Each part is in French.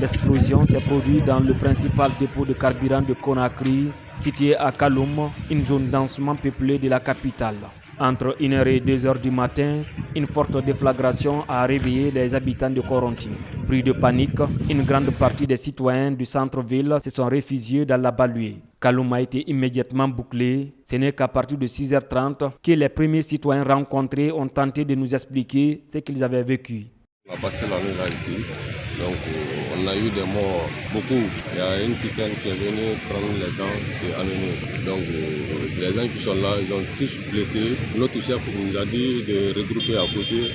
L'explosion s'est produite dans le principal dépôt de carburant de Conakry, situé à Kaloum, une zone densément peuplée de la capitale. Entre 1h et 2h du matin, une forte déflagration a réveillé les habitants de Coronti. Pris de panique, une grande partie des citoyens du centre-ville se sont réfugiés dans la Baluée. Kaloum a été immédiatement bouclé. Ce n'est qu'à partir de 6h30 que les premiers citoyens rencontrés ont tenté de nous expliquer ce qu'ils avaient vécu. On a passé la nuit là ici, donc on a eu des morts, beaucoup. Il y a une citerne qui est venue prendre les gens et amener. Donc les gens qui sont là, ils ont tous blessés. Notre chef nous a dit de regrouper à côté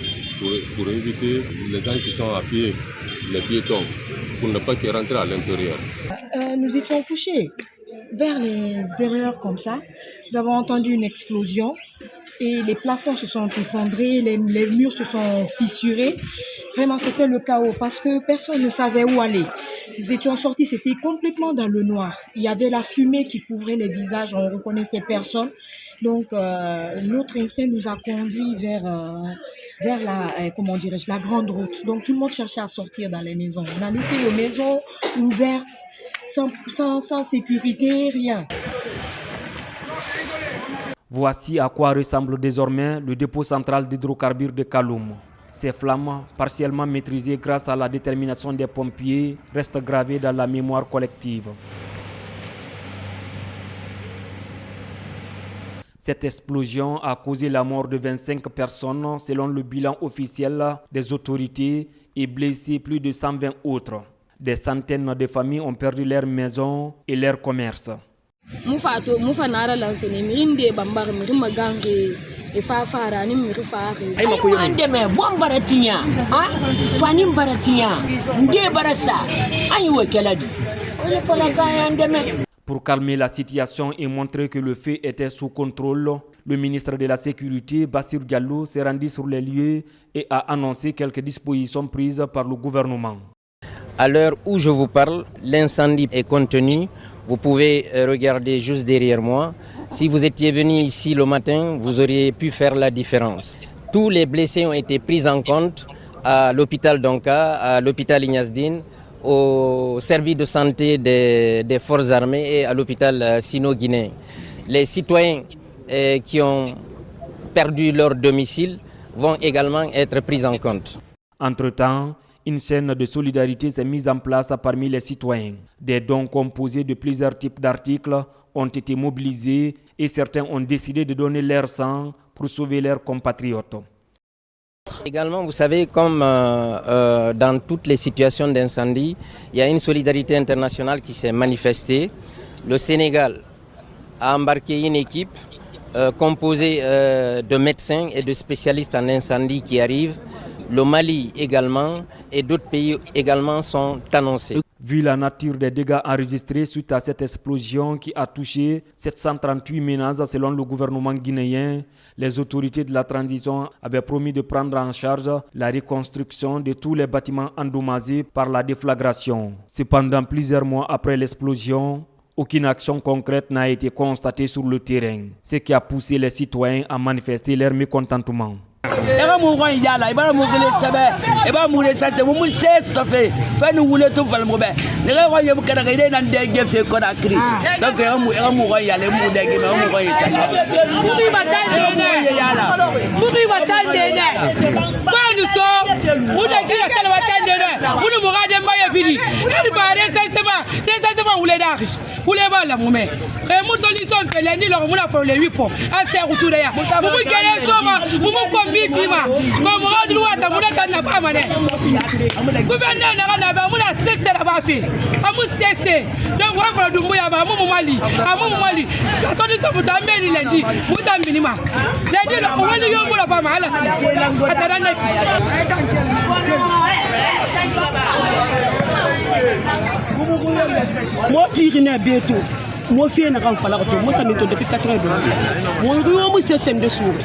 pour éviter les gens qui sont à pied, les piétons, pour ne pas qu'ils rentrent à l'intérieur. Nous étions couchés vers les erreurs comme ça. Nous avons entendu une explosion et les plafonds se sont effondrés, les murs se sont fissurés. Vraiment, c'était le chaos parce que personne ne savait où aller. Nous étions sortis, c'était complètement dans le noir. Il y avait la fumée qui couvrait les visages, on ne reconnaissait personne. Donc, notre instinct nous a conduits vers la grande route. Donc, tout le monde cherchait à sortir dans les maisons. On a laissé les maisons ouvertes, sans sécurité, rien. Voici à quoi ressemble désormais le dépôt central d'hydrocarbures de Kaloum. Ces flammes, partiellement maîtrisées grâce à la détermination des pompiers, restent gravées dans la mémoire collective. Cette explosion a causé la mort de 25 personnes selon le bilan officiel des autorités et blessé plus de 120 autres. Des centaines de familles ont perdu leurs maisons et leurs commerces. Pour calmer la situation et montrer que le feu était sous contrôle, le ministre de la Sécurité, Bassirou Diallo, s'est rendu sur les lieux et a annoncé quelques dispositions prises par le gouvernement. À l'heure où je vous parle, l'incendie est contenu. Vous pouvez regarder juste derrière moi. Si vous étiez venu ici le matin, vous auriez pu faire la différence. Tous les blessés ont été pris en compte à l'hôpital Donka, à l'hôpital Ignasdine, au service de santé des forces armées et à l'hôpital sino-guinéen. Les citoyens qui ont perdu leur domicile vont également être pris en compte. Entre-temps, une chaîne de solidarité s'est mise en place parmi les citoyens. Des dons composés de plusieurs types d'articles ont été mobilisés et certains ont décidé de donner leur sang pour sauver leurs compatriotes. Également, vous savez, comme dans toutes les situations d'incendie, il y a une solidarité internationale qui s'est manifestée. Le Sénégal a embarqué une équipe composée de médecins et de spécialistes en incendie qui arrivent. Le Mali également et d'autres pays également sont annoncés. Vu la nature des dégâts enregistrés suite à cette explosion qui a touché 738 ménages selon le gouvernement guinéen, les autorités de la transition avaient promis de prendre en charge la reconstruction de tous les bâtiments endommagés par la déflagration. Cependant, plusieurs mois après l'explosion, aucune action concrète n'a été constatée sur le terrain, ce qui a poussé les citoyens à manifester leur mécontentement. Era mu ko yala ibara mu gele sabe iba mu le sante mu se stofe fa ni wule to fal mo be ne ga ko yem kada ga ide nan de gefe ko na kri donc era mu ko yala mu de ge mu ko yita mu bi batande ne mu bi batande ne ko ni so mu de ge kala batande ne mu mu ga de mbaye fini ni ba re sema wule da wule ba la mu me e mu solution pe le ni lo mu la pour le 8 po a se ku tu de ya mu gele so ma mu ko bitima comme on doit tamuda na ba mané gouverneur na ba mu na cesser la ba fi amu cesser donc on va dumbuya ba mu mali to di so buta meni lendi buta minima lendi lo woni yo mu la ba mala atara na mo tirina beto mo fi na kan fala ko mo tamit to depuis 4 ans mo riyo mu système de sour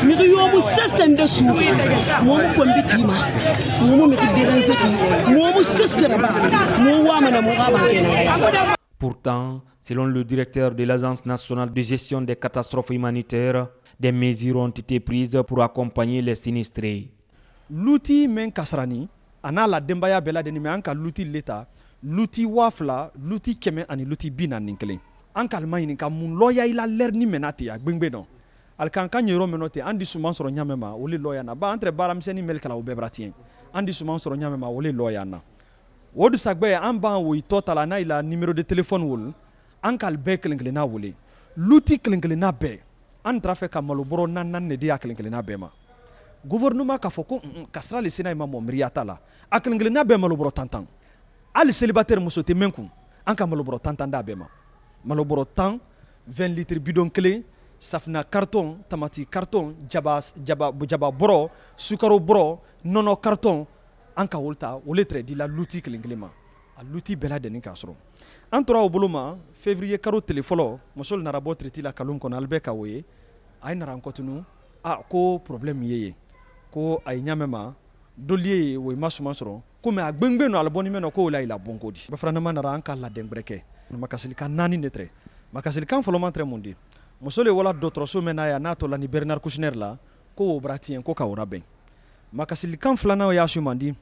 mi riyo mu système de sour mo ko mbitima mo mi déranger mo mu système ba mo wa mana mo ga ba. Pourtant, selon le directeur de l'Agence nationale de gestion des catastrophes humanitaires, des mesures ont été prises pour accompagner les sinistrés. L'outil men kasrani a n'a la denbaya bɛɛ lajɛlen mais an ka luti l'État luti 2000 luti 100 ani luti 41 an ka alima ɲini ka mun lɔya i la lɛr ni mɛna ten a gbengbe dɔn ali kan ka ɲɛ yɔrɔ mɛnɔ ten an di suman sɔrɔ ɲamɛ ma o le lɔya na ba an tɛ baaramisɛnnin mɛli kala o bɛɛ bara tiɲɛ an di suman sɔrɔ ɲamɛ ma o le lɔya na o dusagbɛ an b'an woyi tɔ ta la n'a ila numéro de téléphone wolo an ka bɛɛ kelen kelenna wele luti kelen kelenna bɛɛ an tara fɛ ka malobɔrɔ naani de di a kelen kelenna bɛɛ ma gouvernement k'a fɔ ko kasira le sena ma mɔ miiriya t'a la a kelen kelenna bɛɛ malobɔrɔ tantan hali célibataire muso tɛ mɛn kun an ka malobɔrɔ tantan d'a bɛɛ ma malobɔrɔ 10 20 litres bidon kelen safina carton tamati carton jaba bɔrɔ sukaro bɔrɔ nɔnɔ carton an ka wolo ta o le tɛrɛ di la luti kelen kelen ma a luti bɛɛ lajɛlen k'a sɔrɔ an tora o bolo ma février karo tile fɔlɔ muso nana bɔ traité la kalon kɔnɔ ale bɛ ka o ye a ye nara an kɔtunu ko problème ye yen ko a ye ɲamɛ ma doli ye o ma suman sɔrɔ ko mais a gbengbe no ale bɔni mɛnɔ ko o la ila bon ko di bafaranama nara an ka labɛn bɛrɛ kɛ makasilikan 4 de tɛrɛ makasilikan fɔlɔman tɛrɛ mun di muso le wala dɔgɔtɔrɔso mɛn n'a ye n'a tɔ la ni Bernard Kouchner la ko o bara tiɲɛ ko ka o labɛn makasilikan filanan y'a su man di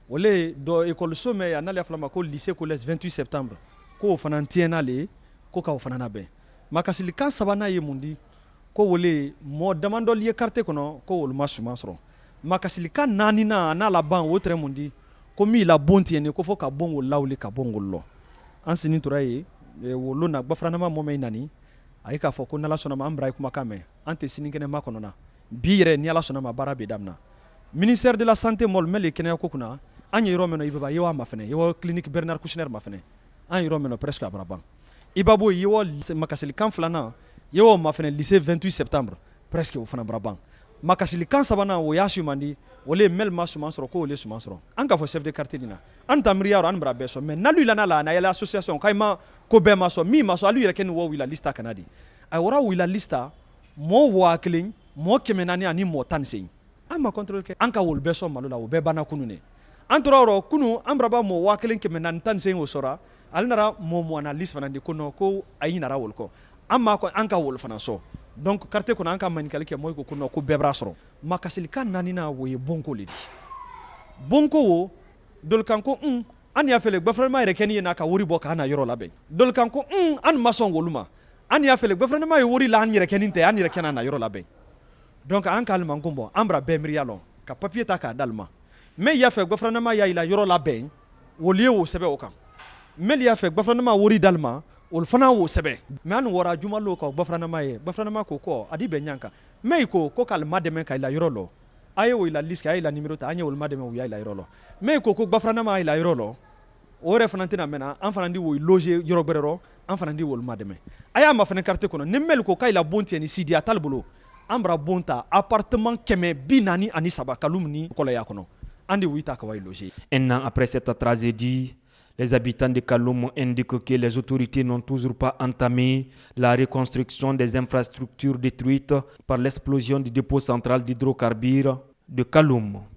o le dɔ ekɔliso mɛn yan n'ale y'a fɔ ma ko lycée collège 28 septembre ko o fana tiɲɛna le ko ka o fana labɛn makasilikan sabanan ye mun di ko o le mɔgɔ damadɔ ye carte kɔnɔ ko olu ma suman sɔrɔ makasilikan 4nan n'a laban o tɛrɛ mun di ko min la bon tiɲɛ ko fɔ ka bon o lawuli ka bon o lɔ an sini tora ye wolo na bafaranama mɔmɛ nani a ye k'a fɔ ko n'ala sɔnna ma an bara ye kumakan mɛn an tɛ sinikɛnɛ ma kɔnɔna bi yɛrɛ ni ala sɔnna ma baara bɛ daminɛ ministère de la santé mɔl mɛ le kɛnɛya ko kunna an ye yɔrɔ min na i b'a ye wa ma fɛnɛ ye wa clinique Bernard Kouchner ma fɛnɛ an ye yɔrɔ min na presque a bara ban i b'a bɔ ye wa makasilikan filanan ye wa ma fɛnɛ lycée 28 septembre presque o fana bara ban makasilikan sabanan o y'a su man di o le mɛl ma suman sɔrɔ ko o le suman sɔrɔ an ka fɔ chef de quartier na an ta miiriya yɔrɔ an bara bɛɛ sɔn mais n'alu ilana la n'a yɛlɛ association k'a ma ko bɛɛ ma sɔn min ma sɔn alu yɛrɛ kɛ ni wɔ wila lista kana di a wɔra wila lista mɔɔ 1000 mɔɔ 400 ani mɔɔ 19 an ma contrôle kɛ an ka wolo bɛɛ sɔn malo la o bɛɛ banna kunu ne an tora yɔrɔ kunu an bara ba mɔɔ 1419 o sɔrɔ ale nana mɔɔ na liste fana di ko non ko a yi nara wolo kɔ an ka wolo fana sɔn donc quartier kɔnɔ an ka manikali kɛ mɔɔ ko non ko bɛɛ bara sɔrɔ makasilikan 4nan o ye bonko le di bonko wo dolikan ko an y'a fɛlɛ gouvernement yɛrɛ kɛ ni ye n'a ka wari bɔ k'a na yɔrɔ labɛn dolikan ko an ma sɔn wolu ma an y'a fɛlɛ gouvernement ye wari la an yɛrɛ kɛ nin tɛ an yɛrɛ kɛ n'a na yɔrɔ labɛn donc an ka aliman ko bɔn an bara bɛɛ miiriya lɔ ka papier ta k'a d'ale ma mais y'a fɛ gouvernement y'a yila yɔrɔ labɛn wolu ye o sɛbɛn o kan mais y'a fɛ gouvernement wari d'ale ma olu fana y'o sɛbɛn mais an wɔra jumalo ka gouvernement ye gouvernement ko kɔ a di bɛn ɲan kan mais ko k'ale ma dɛmɛ ka yila yɔrɔ lɔ a ye o yila liste a ye yila numéro ta an ye olu ma dɛmɛ u y'a yila yɔrɔ lɔ mais ko gouvernement y'a yila yɔrɔ lɔ o yɛrɛ fana tɛna mɛnna an fana di o loger yɔrɔ bɛrɛ rɔ an fana di olu ma dɛmɛ a y'a ma fana quartier kɔnɔ ni mɛli ko k'a yila bon tiɲɛ ni sidi a t'ale bolo an bara bon ta appartement 143 kalum ni kɔlɔya kɔnɔ an de wita ka wa loger. Un an après cette tragédie, les habitants de Kaloum indiquent que les autorités n'ont toujours pas entamé la reconstruction des infrastructures détruites par l'explosion du dépôt central d'hydrocarbures de Kaloum.